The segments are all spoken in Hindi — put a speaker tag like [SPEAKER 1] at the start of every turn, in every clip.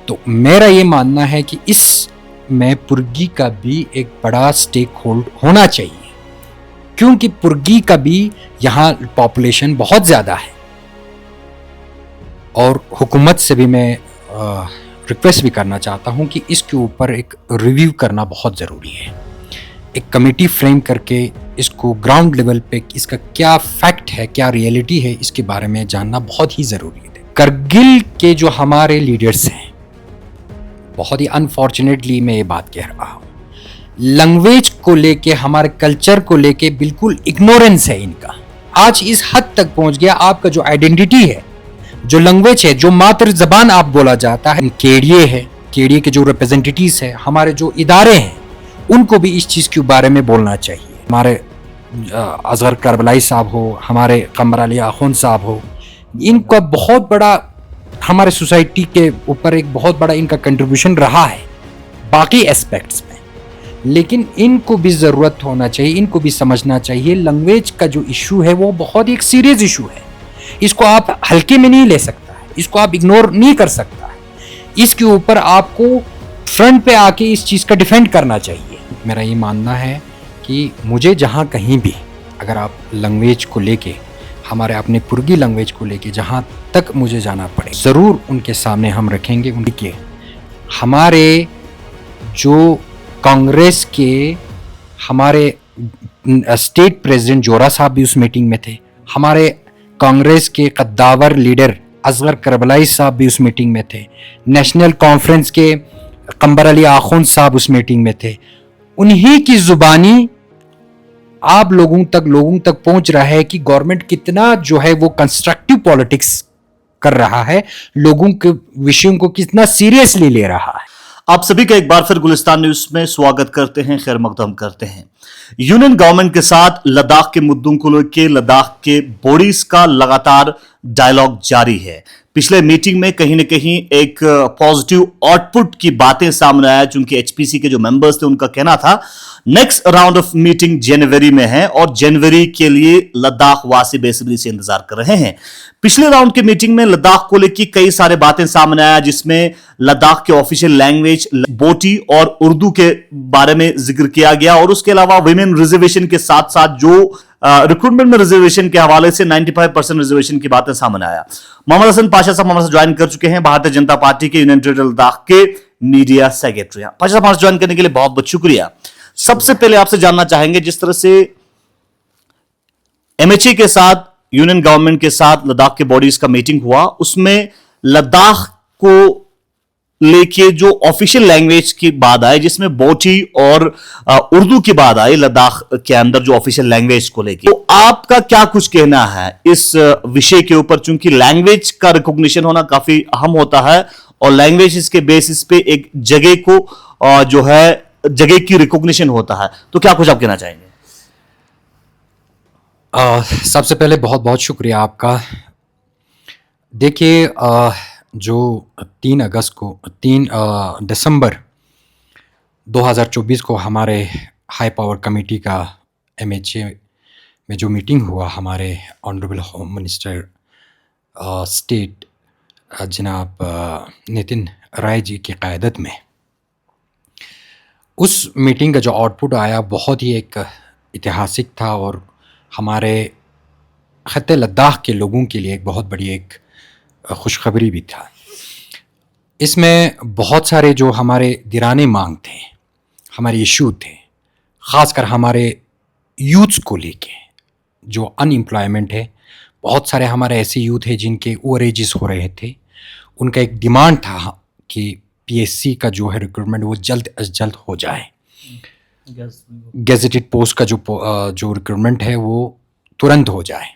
[SPEAKER 1] तो मेरा ये मानना है कि इस में पुर्गी का भी एक बड़ा स्टेक होल्ड होना चाहिए, क्योंकि पुर्गी का भी यहाँ पॉपुलेशन बहुत ज़्यादा है। और हुकूमत से भी मैं रिक्वेस्ट भी करना चाहता हूँ कि इसके ऊपर एक रिव्यू करना बहुत ज़रूरी है। एक कमेटी फ्रेम करके इसको ग्राउंड लेवल पे इसका क्या फैक्ट है, क्या रियलिटी है, इसके बारे में जानना बहुत ही ज़रूरी है। करगिल के जो हमारे लीडर्स हैं, बहुत ही अनफॉर्चुनेटली मैं ये बात कह रहा हूँ, लैंग्वेज को लेके, हमारे कल्चर को लेके बिल्कुल इग्नोरेंस है इनका। आज इस हद तक पहुंच गया, आपका जो आइडेंटिटी है, जो लैंग्वेज है, जो मातृ जबान आप बोला जाता है, केड़िए है, केड़िए के जो रिप्रेजेंटेटिव्स है, हमारे जो इदारे हैं, उनको भी इस चीज़ के बारे में बोलना चाहिए। हमारे असगर करबलाई साहब हो, हमारे कमर अली आखुन साहब हो, इनका बहुत बड़ा हमारे सोसाइटी के ऊपर एक बहुत बड़ा इनका कंट्रीब्यूशन रहा है बाकी एस्पेक्ट्स में, लेकिन इनको भी ज़रूरत होना चाहिए, इनको भी समझना चाहिए लैंग्वेज का जो इशू है वो बहुत ही एक सीरियस इशू है। इसको आप हल्के में नहीं ले सकता है, इसको आप इग्नोर नहीं कर सकता है, इसके ऊपर आपको फ्रंट पे आके इस चीज़ का डिफेंड करना चाहिए। मेरा ये मानना है कि मुझे जहाँ कहीं भी अगर आप लैंग्वेज को लेके, हमारे अपने पुर्गी लैंग्वेज को लेके जहाँ तक मुझे जाना पड़े, ज़रूर उनके सामने हम रखेंगे। उनके हमारे जो कांग्रेस के हमारे स्टेट प्रेसिडेंट जोरा साहब भी उस मीटिंग में थे, हमारे कांग्रेस के कद्दावर लीडर असगर करबलाई साहब भी उस मीटिंग में थे, नेशनल कॉन्फ्रेंस के कमर अली आखुन साहब उस मीटिंग में थे। उन्हीं की जुबानी आप लोगों तक पहुंच रहा है कि गवर्नमेंट कितना जो है वो कंस्ट्रक्टिव पॉलिटिक्स कर रहा है, लोगों के विषयों को कितना सीरियसली ले रहा है।
[SPEAKER 2] आप सभी का एक बार फिर गुलिस्तान न्यूज में स्वागत करते हैं, खैर मकदम करते हैं। यूनियन गवर्नमेंट के साथ लद्दाख के मुद्दों को लेकर लद्दाख के बॉडीज का लगातार डायलॉग जारी है। पिछले मीटिंग में कहीं ना कहीं एक पॉजिटिव आउटपुट की बातें सामने आया, चूंकि एचपीसी के जो मेंबर्स थे उनका कहना था नेक्स्ट राउंड ऑफ मीटिंग जनवरी में है और जनवरी के लिए लद्दाख वासी बेसब्री से इंतजार कर रहे हैं। पिछले राउंड की मीटिंग में लद्दाख को लेकर कई सारे बातें सामने आया, जिसमें लद्दाख के ऑफिशियल लैंग्वेज बोटी और उर्दू के बारे में जिक्र किया गया और उसके अलावा विमेन रिजर्वेशन के साथ साथ जो रिक्रूटमेंट में रिजर्वेशन के हवाले से 95% रिजर्वेशन की बातें सामने आया। मोहम्मद हसन पाशा साहब हमारे साथ ज्वाइन कर चुके हैं, भारतीय जनता पार्टी के यूनियन टेरिटरी लद्दाख के मीडिया सेक्रेटरी। पाशा साहब हमारे ज्वाइन करने के लिए बहुत बहुत शुक्रिया। सबसे पहले आपसे जानना चाहेंगे, जिस तरह से एमएचए के साथ, यूनियन गवर्नमेंट के साथ लद्दाख के बॉडीज का मीटिंग हुआ, उसमें लद्दाख को लेके जो ऑफिशियल लैंग्वेज की बात आई, जिसमें बोटी और उर्दू की बात आई लद्दाख के अंदर जो ऑफिशियल लैंग्वेज को लेके, तो आपका क्या कुछ कहना है इस विषय के ऊपर? चूंकि लैंग्वेज का रिकॉग्निशन होना काफी अहम होता है और लैंग्वेज इसके बेसिस पे एक जगह को जो है जगह की रिकॉग्निशन होता है, तो क्या कुछ आप कहना चाहेंगे?
[SPEAKER 1] सबसे पहले बहुत बहुत शुक्रिया आपका। देखिए, जो 3 दिसंबर 2024 को हमारे हाई पावर कमेटी का एमएचए में जो मीटिंग हुआ, हमारे ऑनरेबल होम मिनिस्टर स्टेट जनाब नितिन राय जी की क़यादत में, उस मीटिंग का जो आउटपुट आया बहुत ही एक ऐतिहासिक था और हमारे ख़त्ते लद्दाख के लोगों के लिए एक बहुत बड़ी एक खुशखबरी भी था। इसमें बहुत सारे जो हमारे दिराने मांग थे, हमारे इशू थे, ख़ासकर हमारे यूथ्स को लेके, जो अनएम्प्लॉयमेंट है, बहुत सारे हमारे ऐसे यूथ हैं जिनके ओवर एजेस हो रहे थे। उनका एक डिमांड था कि पीएससी का जो है रिक्रूटमेंट वो जल्द अज जल्द हो जाए, गेजेटेड पोस्ट का जो रिक्रूटमेंट है वो तुरंत हो जाए।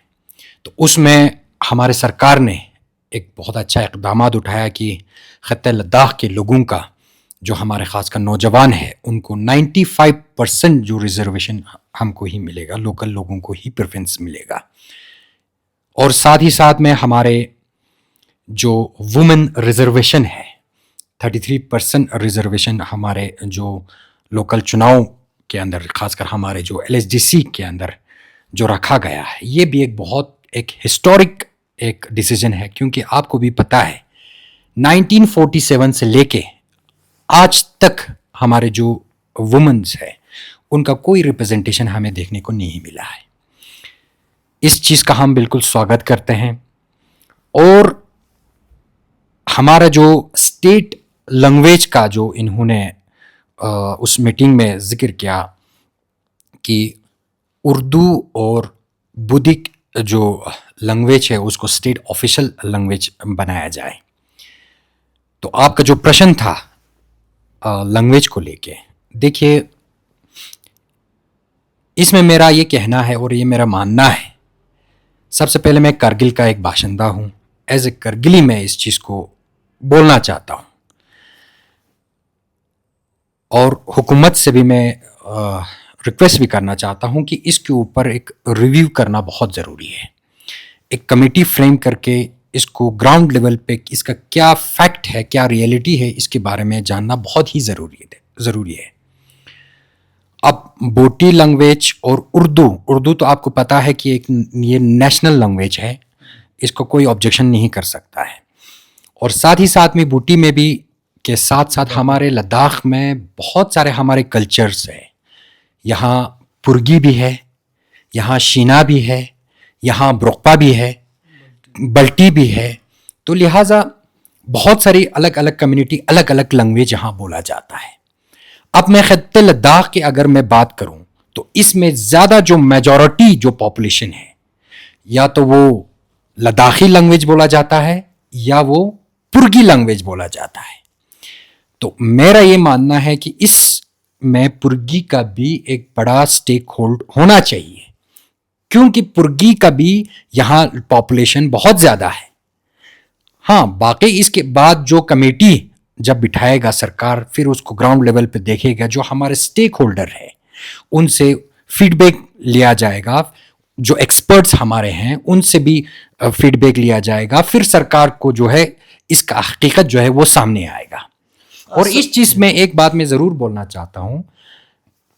[SPEAKER 1] तो उसमें हमारे सरकार ने एक बहुत अच्छा इक़दाम उठाया कि ख़त्ते लद्दाख के लोगों का, जो हमारे ख़ासकर नौजवान है, उनको 95% जो रिजर्वेशन हमको ही मिलेगा, लोकल लोगों को ही प्रेफरेंस मिलेगा। और साथ ही साथ में हमारे जो वुमेन रिजर्वेशन है, 33% रिजर्वेशन हमारे जो लोकल चुनाव के अंदर, खासकर हमारे जो एलएसडीसी के अंदर जो रखा गया है, ये भी एक बहुत एक हिस्टोरिक एक डिसीजन है। क्योंकि आपको भी पता है 1947 से लेके आज तक हमारे जो वुमेन्स है उनका कोई रिप्रेजेंटेशन हमें देखने को नहीं मिला है। इस चीज़ का हम बिल्कुल स्वागत करते हैं। और हमारा जो स्टेट लैंग्वेज का जो इन्होंने उस मीटिंग में जिक्र किया कि उर्दू और बुदिक जो लैंग्वेज है उसको स्टेट ऑफिशियल लैंग्वेज बनाया जाए। तो आपका जो प्रश्न था लैंग्वेज को लेके, देखिए इसमें मेरा ये कहना है और ये मेरा मानना है, सबसे पहले मैं कारगिल का एक बाशिंदा हूँ। एज ए करगिली मैं इस चीज़ को बोलना चाहता हूँ और हुकूमत से भी मैं रिक्वेस्ट भी करना चाहता हूँ कि इसके ऊपर एक रिव्यू करना बहुत ज़रूरी है। एक कमेटी फ्रेम करके इसको ग्राउंड लेवल पे इसका क्या फैक्ट है, क्या रियलिटी है, इसके बारे में जानना बहुत ही ज़रूरी है। अब बोटी लैंग्वेज और उर्दू तो आपको पता है कि ये नेशनल लैंग्वेज है, इसको कोई ऑब्जेक्शन नहीं कर सकता है। और साथ ही साथ में बूटी में भी के साथ साथ हमारे लद्दाख में बहुत सारे हमारे कल्चर्स हैं। यहाँ पुर्गी भी है, यहाँ शीना भी है, यहाँ ब्रोकपा भी है, बल्टी भी है। तो लिहाजा बहुत सारी अलग अलग कम्युनिटी, अलग अलग लैंग्वेज यहाँ बोला जाता है। अब मैं खत्ते लद्दाख की अगर मैं बात करूं तो इसमें ज़्यादा जो मेजॉरिटी जो पॉपुलेशन है, या तो वो लद्दाखी लैंग्वेज बोला जाता है या वो पुर्गी लैंग्वेज बोला जाता है। तो मेरा ये मानना है कि इसमें पुर्गी का भी एक बड़ा स्टेक होल्ड होना चाहिए, क्योंकि पुर्गी का भी यहाँ पॉपुलेशन बहुत ज़्यादा है। हाँ, बाकी इसके बाद जो कमेटी जब बिठाएगा सरकार, फिर उसको ग्राउंड लेवल पे देखेगा, जो हमारे स्टेक होल्डर है उनसे फीडबैक लिया जाएगा, जो एक्सपर्ट्स हमारे हैं उनसे भी फीडबैक लिया जाएगा, फिर सरकार को जो है इसका हकीकत जो है वो सामने आएगा। और इस चीज़ में एक बात मैं ज़रूर बोलना चाहता हूँ,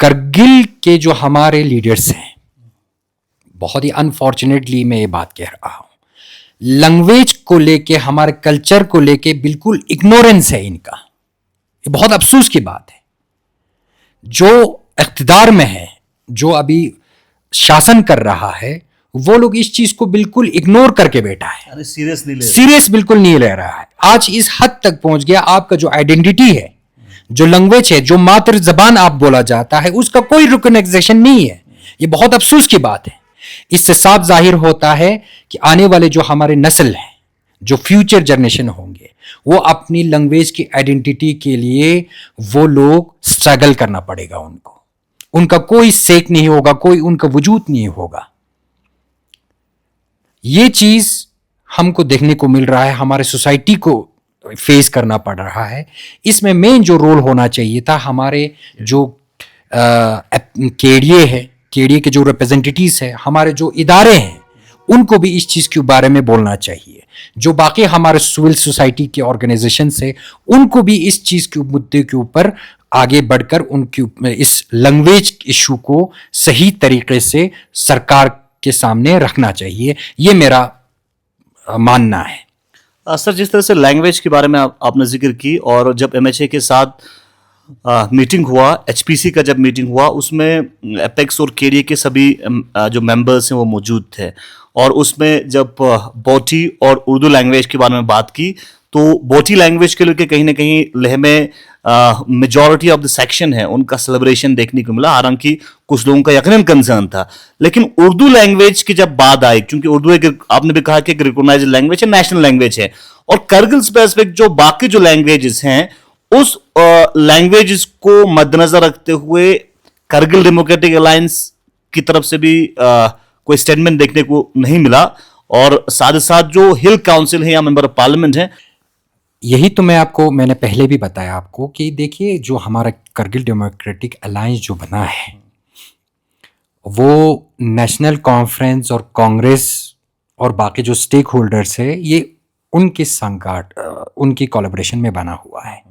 [SPEAKER 1] करगिल के जो हमारे लीडर्स हैं, बहुत ही अनफॉर्चुनेटली मैं ये बात कह रहा हूँ, लैंग्वेज को लेके, हमारे कल्चर को लेके बिल्कुल इग्नोरेंस है इनका। ये बहुत अफसोस की बात है। जो इख्तिदार में है, जो अभी शासन कर रहा है, वो लोग इस चीज को बिल्कुल इग्नोर करके बैठा है, सीरियस बिल्कुल नहीं ले रहा है। आज इस हद तक पहुंच गया, आपका जो आइडेंटिटी है, जो लैंग्वेज है, जो मातृ जबान आप बोला जाता है, उसका कोई रिकॉग्नाइजेशन नहीं है। ये बहुत अफसोस की बात है। इससे साफ जाहिर होता है कि आने वाले जो हमारे नस्ल है, जो फ्यूचर जनरेशन होंगे, वो अपनी लैंग्वेज की आइडेंटिटी के लिए वो लोग स्ट्रगल करना पड़ेगा उनको। उनका कोई सेक नहीं होगा, कोई उनका वजूद नहीं होगा। ये चीज हमको देखने को मिल रहा है, हमारे सोसाइटी को फेस करना पड़ रहा है। इसमें मेन जो रोल होना चाहिए था, हमारे जो केडीए है, केडीए के जो रिप्रेजेंटेटिव्स है, हमारे जो इदारे हैं, उनको भी इस चीज़ के बारे में बोलना चाहिए। जो बाकी हमारे सिविल सोसाइटी के ऑर्गेनाइजेशन है, उनको भी इस चीज़ के मुद्दे के ऊपर आगे बढ़कर उनकी इस लैंग्वेज इशू को सही तरीके से सरकार के सामने रखना चाहिए। ये मेरा मानना है।
[SPEAKER 2] सर, जिस तरह से लैंग्वेज के बारे में आपने जिक्र की, और जब एमएचए के साथ मीटिंग हुआ, एचपीसी का जब मीटिंग हुआ, उसमें एपेक्स और केडीए के सभी जो मेंबर्स हैं वो मौजूद थे, और उसमें जब बोटी और उर्दू लैंग्वेज के बारे में बात की, तो बोटी लैंग्वेज के लिए कहीं ना कहीं लेह में मेजॉरिटी ऑफ द सेक्शन है उनका सेलिब्रेशन देखने को मिला, हालांकि कुछ लोगों का यकीनन कंसर्न था। लेकिन उर्दू लैंग्वेज की जब बात आई, क्योंकि उर्दू एक, आपने भी कहा कि एक रिकॉग्नाइज्ड लैंग्वेज है, नेशनल लैंग्वेज है, और करगिल स्पेसिफिक जो बाकी जो लैंग्वेजेस हैं, उस लैंग्वेजेस को मद्देनजर रखते हुए करगिल डेमोक्रेटिक अलायंस की तरफ से भी कोई स्टेटमेंट देखने को नहीं मिला, और साथ ही साथ जो हिल काउंसिल है या मेंबर ऑफ पार्लियामेंट है,
[SPEAKER 1] यही तो मैंने पहले भी बताया आपको कि देखिए, जो हमारा करगिल डेमोक्रेटिक अलायंस जो बना है, वो नेशनल कॉन्फ्रेंस और कांग्रेस और बाकी जो स्टेक होल्डर्स है, ये उनके संगाट, उनकी कोलैबोरेशन में बना हुआ है।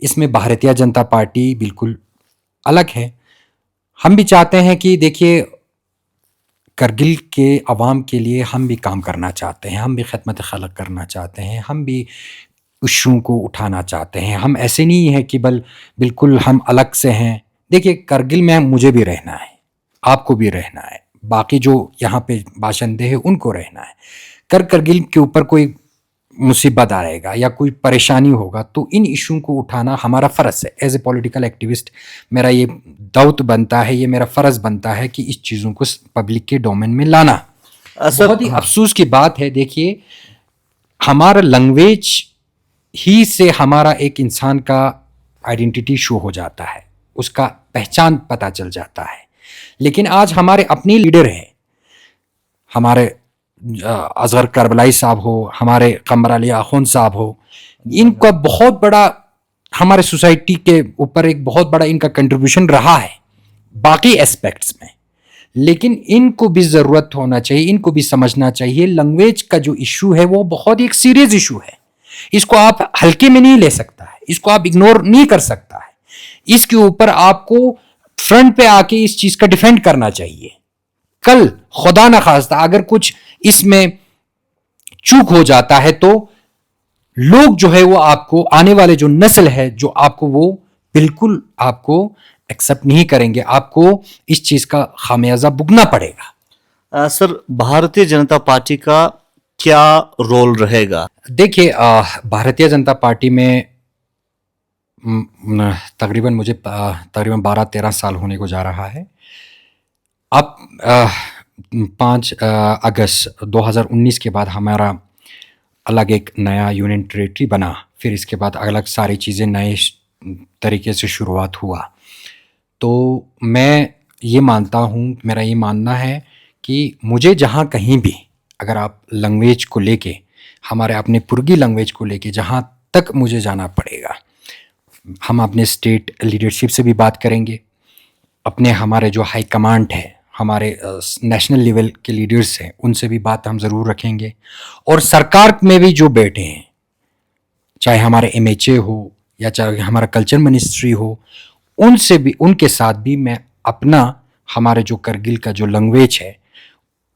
[SPEAKER 1] इसमें भारतीय जनता पार्टी बिल्कुल अलग है। हम भी चाहते हैं कि देखिए, करगिल के अवाम के लिए हम भी काम करना चाहते हैं, हम भी खिदमत खलक करना चाहते हैं, हम भी इशू को उठाना चाहते हैं। हम ऐसे नहीं है कि बिल्कुल हम अलग से हैं। देखिए, करगिल में मुझे भी रहना है, आपको भी रहना है, बाकी जो यहाँ पे बाशिंदे हैं उनको रहना है। करगिल के ऊपर कोई मुसीबत आएगा या कोई परेशानी होगा तो इन इशू को उठाना हमारा फ़र्ज़ है। एज ए पॉलिटिकल एक्टिविस्ट मेरा ये दायित्व बनता है, ये मेरा फ़र्ज़ बनता है कि इस चीज़ों को पब्लिक के डोमेन में लाना। बहुत ही अफसोस की बात है। देखिए, हमारा लैंग्वेज ही से हमारा एक इंसान का आइडेंटिटी शो हो जाता है, उसका पहचान पता चल जाता है। लेकिन आज हमारे अपने लीडर हैं, हमारे असगर करबलाई साहब हो, हमारे कमर अली आखुंद साहब हो, इनका बहुत बड़ा हमारे सोसाइटी के ऊपर एक बहुत बड़ा इनका कंट्रीब्यूशन रहा है बाकी एस्पेक्ट्स में। लेकिन इनको भी ज़रूरत होना चाहिए, इनको भी समझना चाहिए लैंग्वेज का जो इशू है वो बहुत ही एक सीरियस इशू है। इसको आप हल्के में नहीं ले सकता है, इसको आप इग्नोर नहीं कर सकता है। इसके ऊपर आपको फ्रंट पे आके इस चीज़ का डिफेंड करना चाहिए। कल खुदा ना खास्ता अगर कुछ इसमें चूक हो जाता है तो लोग जो है वो आपको, आने वाले जो नस्ल है जो आपको, वो बिल्कुल आपको एक्सेप्ट नहीं करेंगे। आपको इस चीज का खामियाजा भुगतना पड़ेगा।
[SPEAKER 2] सर, भारतीय जनता पार्टी का क्या रोल रहेगा?
[SPEAKER 1] देखिए, भारतीय जनता पार्टी में तकरीबन मुझे तकरीबन 12-13 साल होने को जा रहा है। अब 5 अगस्त 2019 के बाद हमारा अलग एक नया यूनियन टेरेटरी बना, फिर इसके बाद अलग सारी चीज़ें नए तरीके से शुरुआत हुआ। तो मैं ये मानता हूँ, मेरा ये मानना है कि मुझे जहाँ कहीं भी अगर आप लैंग्वेज को लेके, हमारे अपने पुर्गी लैंग्वेज को लेके जहाँ तक मुझे जाना पड़ेगा, हम अपने स्टेट लीडरशिप से भी बात करेंगे, अपने हमारे जो हाई कमांड है, हमारे नेशनल लेवल के लीडर्स हैं, उनसे भी बात हम ज़रूर रखेंगे। और सरकार में भी जो बैठे हैं, चाहे हमारे MHA हो या चाहे हमारा कल्चर मिनिस्ट्री हो, उनसे भी, उनके साथ भी मैं अपना, हमारे जो करगिल का जो लैंग्वेज है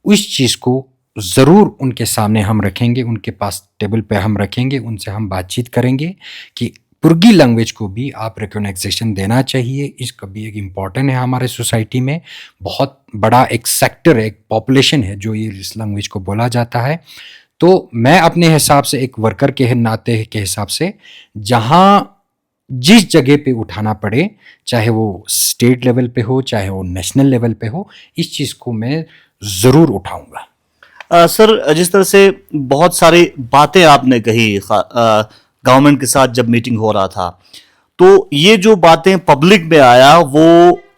[SPEAKER 1] उस चीज़ को ज़रूर उनके सामने हम रखेंगे, उनके पास टेबल पे हम रखेंगे, उनसे हम बातचीत करेंगे कि पुर्गी लैंग्वेज को भी आप रिकॉग्नाइजेशन देना चाहिए। इसका भी एक इम्पॉर्टेंट है हमारे सोसाइटी में, बहुत बड़ा एक सेक्टर है, एक पॉपुलेशन है जो ये इस लैंग्वेज को बोला जाता है। तो मैं अपने हिसाब से एक वर्कर के नाते के हिसाब से जहाँ जिस जगह पे उठाना पड़े, चाहे वो स्टेट लेवल पे हो चाहे वो नेशनल लेवल पे हो, इस चीज़ को मैं ज़रूर उठाऊंगा।
[SPEAKER 2] सर, जिस तरह से बहुत सारी बातें आपने कही गवर्नमेंट के साथ जब मीटिंग हो रहा था, तो ये जो बातें पब्लिक में आया वो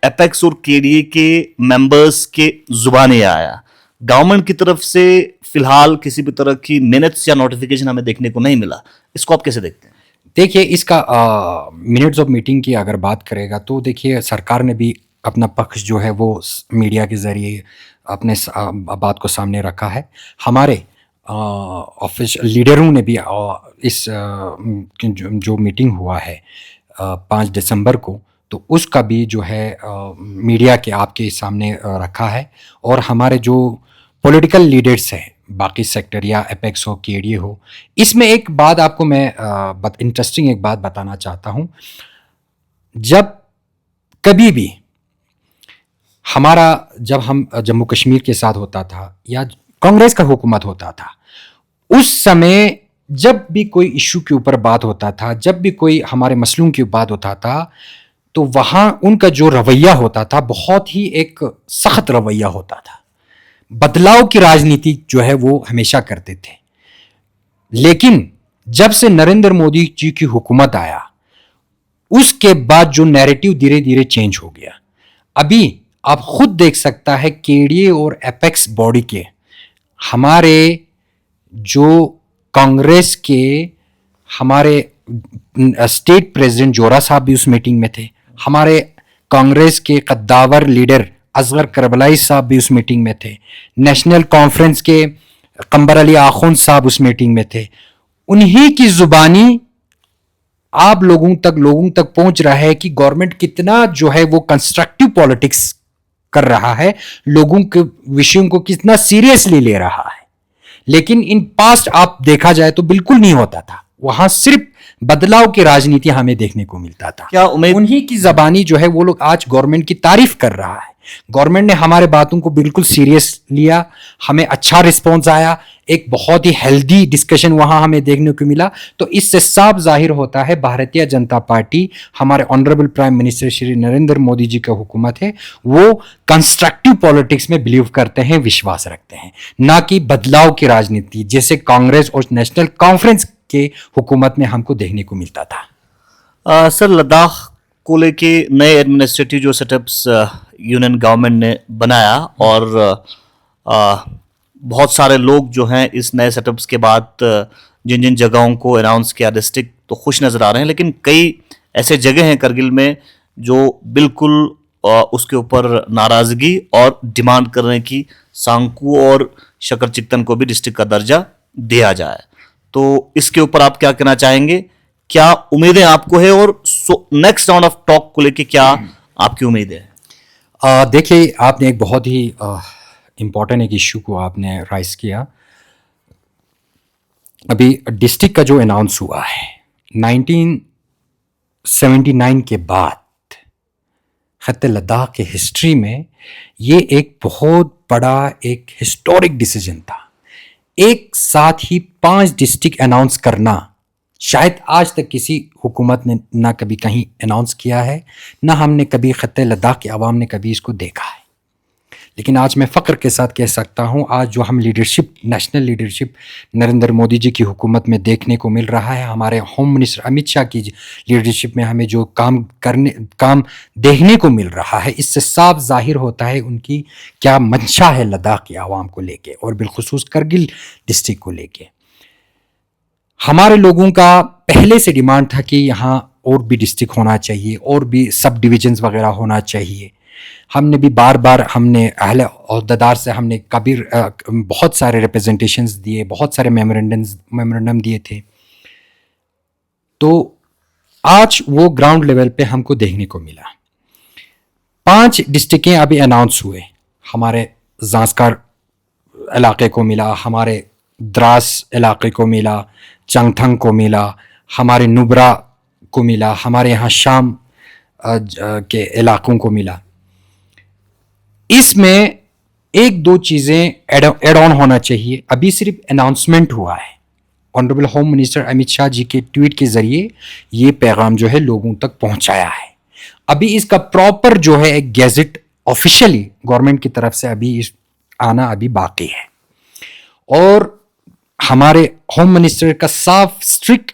[SPEAKER 2] एपेक्स और KDA के मेंबर्स के जुबानी आया। गवर्नमेंट की तरफ से फिलहाल किसी भी तरह की मिनट्स या नोटिफिकेशन हमें देखने को नहीं मिला। इसको आप कैसे देखते हैं?
[SPEAKER 1] देखिए, इसका मिनट्स ऑफ मीटिंग की अगर बात करेगा तो देखिए, सरकार ने भी अपना पक्ष जो है वो मीडिया के ज़रिए अपने बात को सामने रखा है। हमारे ऑफिस लीडरों ने भी इस जो मीटिंग हुआ है 5 दिसंबर को, तो उसका भी जो है मीडिया के आपके सामने रखा है। और हमारे जो पॉलिटिकल लीडर्स हैं, बाकी सेक्टर या एपेक्स हो, KDA हो, इसमें एक बात आपको मैं इंटरेस्टिंग एक बात बताना चाहता हूँ। जब कभी भी हमारा, जब हम जम्मू कश्मीर के साथ होता था या कांग्रेस का हुकूमत होता था, उस समय जब भी कोई इशू के ऊपर बात होता था, जब भी कोई हमारे मसलों की बात होता था, तो वहाँ उनका जो रवैया होता था बहुत ही एक सख्त रवैया होता था। बदलाव की राजनीति जो है वो हमेशा करते थे। लेकिन जब से नरेंद्र मोदी जी की हुकूमत आया, उसके बाद जो नैरेटिव धीरे धीरे चेंज हो गया। अभी आप खुद देख सकता है KDA और एपेक्स बॉडी के, हमारे जो कांग्रेस के हमारे स्टेट प्रेसिडेंट जोरा साहब भी उस मीटिंग में थे, हमारे कांग्रेस के कद्दावर लीडर असगर करबलाई साहब भी उस मीटिंग में थे, नेशनल कॉन्फ्रेंस के कमर अली आखुंद साहब उस मीटिंग में थे। उन्हीं की जुबानी आप लोगों तक पहुंच रहा है कि गवर्नमेंट कितना जो है वो कंस्ट्रक्टिव पॉलिटिक्स कर रहा है, लोगों के विषयों को कितना सीरियसली ले रहा है। लेकिन इन पास्ट आप देखा जाए तो बिल्कुल नहीं होता था। वहां सिर्फ बदलाव की राजनीति हमें देखने को मिलता था।
[SPEAKER 2] क्या उम्मीद
[SPEAKER 1] उन्हीं की जबानी जो है वो लोग आज गवर्नमेंट की तारीफ कर रहा है। गवर्नमेंट ने हमारे बातों को बिल्कुल सीरियस लिया, हमें अच्छा रिस्पॉन्स आया, एक बहुत ही हेल्दी डिस्कशन वहां हमें देखने को मिला। तो इससे साफ जाहिर होता है भारतीय जनता पार्टी, हमारे honourable prime minister Shri Narendra Modi ji का हुकूमत है, वो कंस्ट्रक्टिव पॉलिटिक्स में बिलीव करते हैं, विश्वास रखते हैं, ना कि बदलाव की राजनीति जैसे कांग्रेस और नेशनल कॉन्फ्रेंस के हुकूमत में हमको देखने को मिलता था।
[SPEAKER 2] सर, लद्दाख को लेके नए एडमिनिस्ट्रेटिव जो सेटअप्स यूनियन गवर्नमेंट ने बनाया और बहुत सारे लोग जो हैं इस नए सेटअप्स के बाद जिन जिन जगहों को अनाउंस किया डिस्ट्रिक्ट, तो खुश नज़र आ रहे हैं, लेकिन कई ऐसे जगह हैं करगिल में जो बिल्कुल उसके ऊपर नाराज़गी और डिमांड कर रहे हैं कि सांकू और शकर चिक्तन को भी डिस्ट्रिक्ट का दर्जा दिया जाए। तो इसके ऊपर आप क्या कहना चाहेंगे? क्या उम्मीदें आपको है और नेक्स्ट राउंड ऑफ टॉक को लेके क्या आपकी उम्मीदें हैं?
[SPEAKER 1] देखिए, आपने एक बहुत ही इम्पोर्टेंट एक इश्यू को आपने राइज किया। अभी डिस्ट्रिक्ट का जो अनाउंस हुआ है 1979 के बाद खत्ते लद्दाख के हिस्ट्री में, ये एक बहुत बड़ा एक हिस्टोरिक डिसीजन था। एक साथ ही 5 डिस्ट्रिक्ट अनाउंस करना शायद आज तक किसी हुकूमत ने ना कभी कहीं अनाउंस किया है, ना हमने कभी खत्ते लद्दाख के अवाम ने कभी इसको देखा है। लेकिन आज मैं फ़ख्र के साथ कह सकता हूँ, आज जो हम leadership, national leadership Narendra Modi ji की हुकूमत में देखने को मिल रहा है, हमारे होम मिनिस्टर अमित शाह की लीडरशिप में हमें जो काम देखने को मिल रहा है, इससे साफ जाहिर होता है उनकी क्या मंशा है लद्दाख के आवाम को लेके और बिलखुसूस करगिल डिस्ट्रिक्ट को लेके। हमारे लोगों का पहले से डिमांड था कि यहाँ और भी डिस्ट्रिक्ट होना चाहिए और भी सब डिविजन्स वगैरह होना चाहिए। हमने भी बार बार हमने अहले ओहदेदार से हमने कबीर बहुत सारे रिप्रेजेंटेशंस दिए, बहुत सारे मेमोरेंडम दिए थे। तो आज वो ग्राउंड लेवल पे हमको देखने को मिला। 5 डिस्ट्रिक्टें अभी अनाउंस हुए। हमारे जांस्कर इलाके को मिला, हमारे द्रास इलाके को मिला, चंगथंग को मिला, हमारे नुब्रा को मिला, हमारे यहाँ शाम के इलाकों को मिला। इसमें 1-2 चीज़ें एड ऑन होना चाहिए। अभी सिर्फ अनाउंसमेंट हुआ है। Honourable home minister Amit Shah ji के ट्वीट के ज़रिए ये पैगाम जो है लोगों तक पहुंचाया है। अभी इसका प्रॉपर जो है एक गैजेट ऑफिशियली गवर्नमेंट की तरफ से अभी आना अभी बाकी है। और हमारे होम मिनिस्टर का साफ स्ट्रिक्ट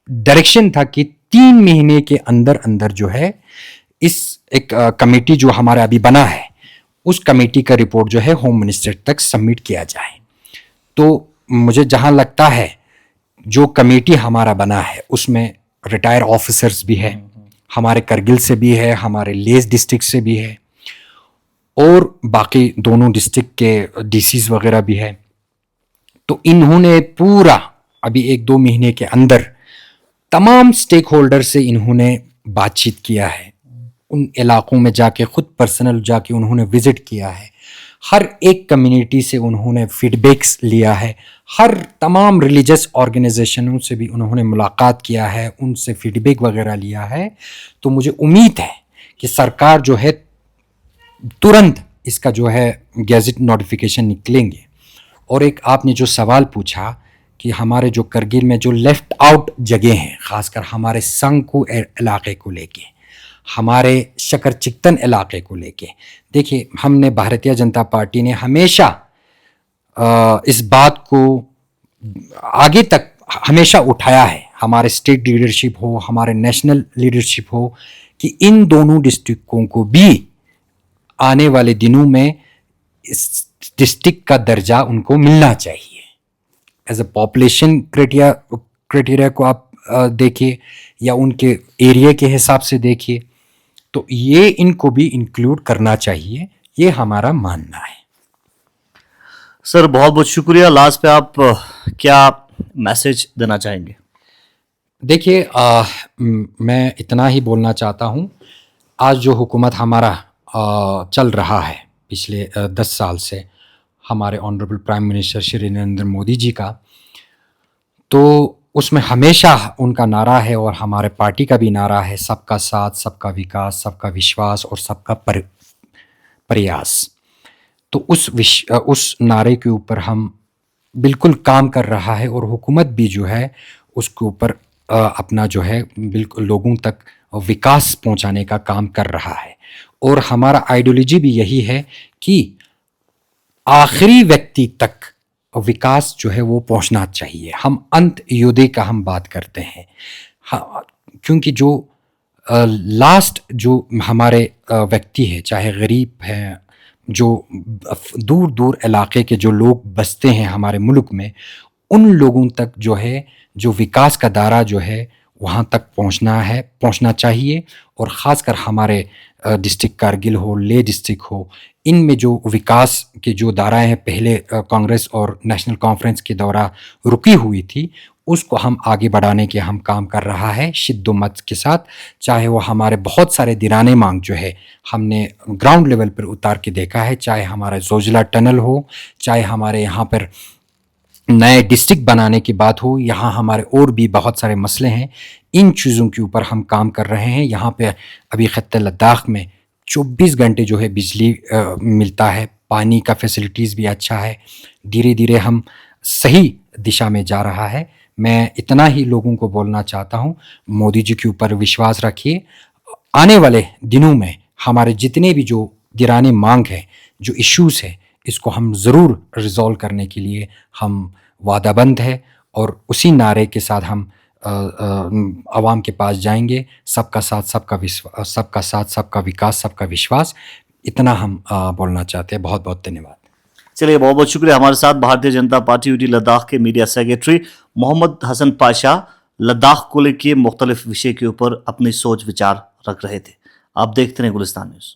[SPEAKER 1] डायरेक्शन था कि 3 महीने के अंदर अंदर जो है इस एक कमेटी जो हमारा अभी बना है, उस कमेटी का रिपोर्ट जो है होम मिनिस्टर तक सबमिट किया जाए। तो मुझे जहां लगता है जो कमेटी हमारा बना है उसमें रिटायर ऑफिसर्स भी है, हमारे करगिल से भी है, हमारे लेस डिस्ट्रिक्ट से भी है और बाकी दोनों डिस्ट्रिक्ट के डीसीज वगैरह भी है। तो इन्होंने पूरा अभी 1-2 महीने के अंदर तमाम स्टेक होल्डर से इन्होंने बातचीत किया है। उन इलाकों में जाके खुद पर्सनल जाके उन्होंने विजिट किया है। हर एक कम्युनिटी से उन्होंने फीडबैक्स लिया है। हर तमाम रिलीजियस ऑर्गेनाइजेशनों से भी उन्होंने मुलाकात किया है, उनसे फीडबैक वगैरह लिया है। तो मुझे उम्मीद है कि सरकार जो है तुरंत इसका जो है गैजेट नोटिफिकेशन निकलेंगे। और एक आपने जो सवाल पूछा कि हमारे जो करगिल में जो लेफ्ट आउट जगह हैं, ख़ासकर हमारे संगकू इलाके को लेके, हमारे शकर चिक्तन इलाके को लेके, देखिए हमने भारतीय जनता पार्टी ने हमेशा इस बात को आगे तक हमेशा उठाया है, हमारे स्टेट लीडरशिप हो, हमारे नेशनल लीडरशिप हो, कि इन दोनों डिस्ट्रिक्टों को भी आने वाले दिनों में इस डिस्ट्रिक्ट का दर्जा उनको मिलना चाहिए। एज अ पॉपुलेशन क्राइटेरिया को आप देखिए या उनके एरिया के हिसाब से देखिए, तो ये इनको भी इंक्लूड करना चाहिए, ये हमारा मानना है।
[SPEAKER 2] सर, बहुत बहुत शुक्रिया। लास्ट पे आप क्या मैसेज देना चाहेंगे?
[SPEAKER 1] देखिए, मैं इतना ही बोलना चाहता हूँ, आज जो हुकूमत हमारा चल रहा है पिछले 10 साल से, हमारे honourable prime minister Shri Narendra Modi ji का, तो उसमें हमेशा उनका नारा है और हमारे पार्टी का भी नारा है, सबका साथ, सबका विकास, सबका विश्वास और सबका प्रयास। तो उस नारे के ऊपर हम बिल्कुल काम कर रहा है और हुकूमत भी जो है उसके ऊपर अपना जो है बिल्कुल लोगों तक विकास पहुंचाने का काम कर रहा है। और हमारा आइडियोलॉजी भी यही है कि आखिरी व्यक्ति तक विकास जो है वो पहुंचना चाहिए। हम अंत्योदय का हम बात करते हैं। हाँ, क्योंकि जो लास्ट जो हमारे व्यक्ति है, चाहे गरीब हैं, जो दूर दूर इलाके के जो लोग बसते हैं हमारे मुल्क में, उन लोगों तक जो है जो विकास का दायरा जो है वहाँ तक पहुँचना चाहिए। और ख़ासकर हमारे डिस्ट्रिक्ट कारगिल हो, लेह डिस्ट्रिक्ट हो, इनमें जो विकास के जो दायराएँ हैं पहले कांग्रेस और नेशनल कॉन्फ्रेंस के दौरा रुकी हुई थी, उसको हम आगे बढ़ाने के हम काम कर रहा है शिद्दत के साथ। चाहे वो हमारे बहुत सारे दिराने मांग जो है हमने ग्राउंड लेवल पर उतार के देखा है, चाहे हमारा जोजिला टनल हो, चाहे हमारे यहाँ पर नए डिस्ट्रिक्ट बनाने की बात हो, यहाँ हमारे और भी बहुत सारे मसले हैं। इन चीज़ों के ऊपर हम काम कर रहे हैं। यहाँ पे अभी खत्ते लद्दाख में 24 घंटे जो है बिजली मिलता है, पानी का फैसिलिटीज़ भी अच्छा है। धीरे धीरे हम सही दिशा में जा रहा है। मैं इतना ही लोगों को बोलना चाहता हूँ, मोदी जी के ऊपर विश्वास रखिए। आने वाले दिनों में हमारे जितने भी जो दिराने मांग है, जो इश्यूज़ है, इसको हम ज़रूर रिज़ॉल्व करने के लिए हम वादाबंद है। और उसी नारे के साथ हम आवाम के पास जाएंगे, सबका साथ, सबका विश्वास, सबका साथ, सबका विकास, सबका विश्वास। इतना हम बोलना चाहते हैं। बहुत बहुत धन्यवाद।
[SPEAKER 2] चलिए, बहुत बहुत शुक्रिया। हमारे साथ भारतीय जनता पार्टी यूटी लद्दाख के मीडिया सेक्रेटरी मोहम्मद हसन पाशा लद्दाख को लेकर मुख्तलिफ विषय के ऊपर अपनी सोच विचार रख रहे थे। आप देखते रहे गुलिस्तान न्यूज़।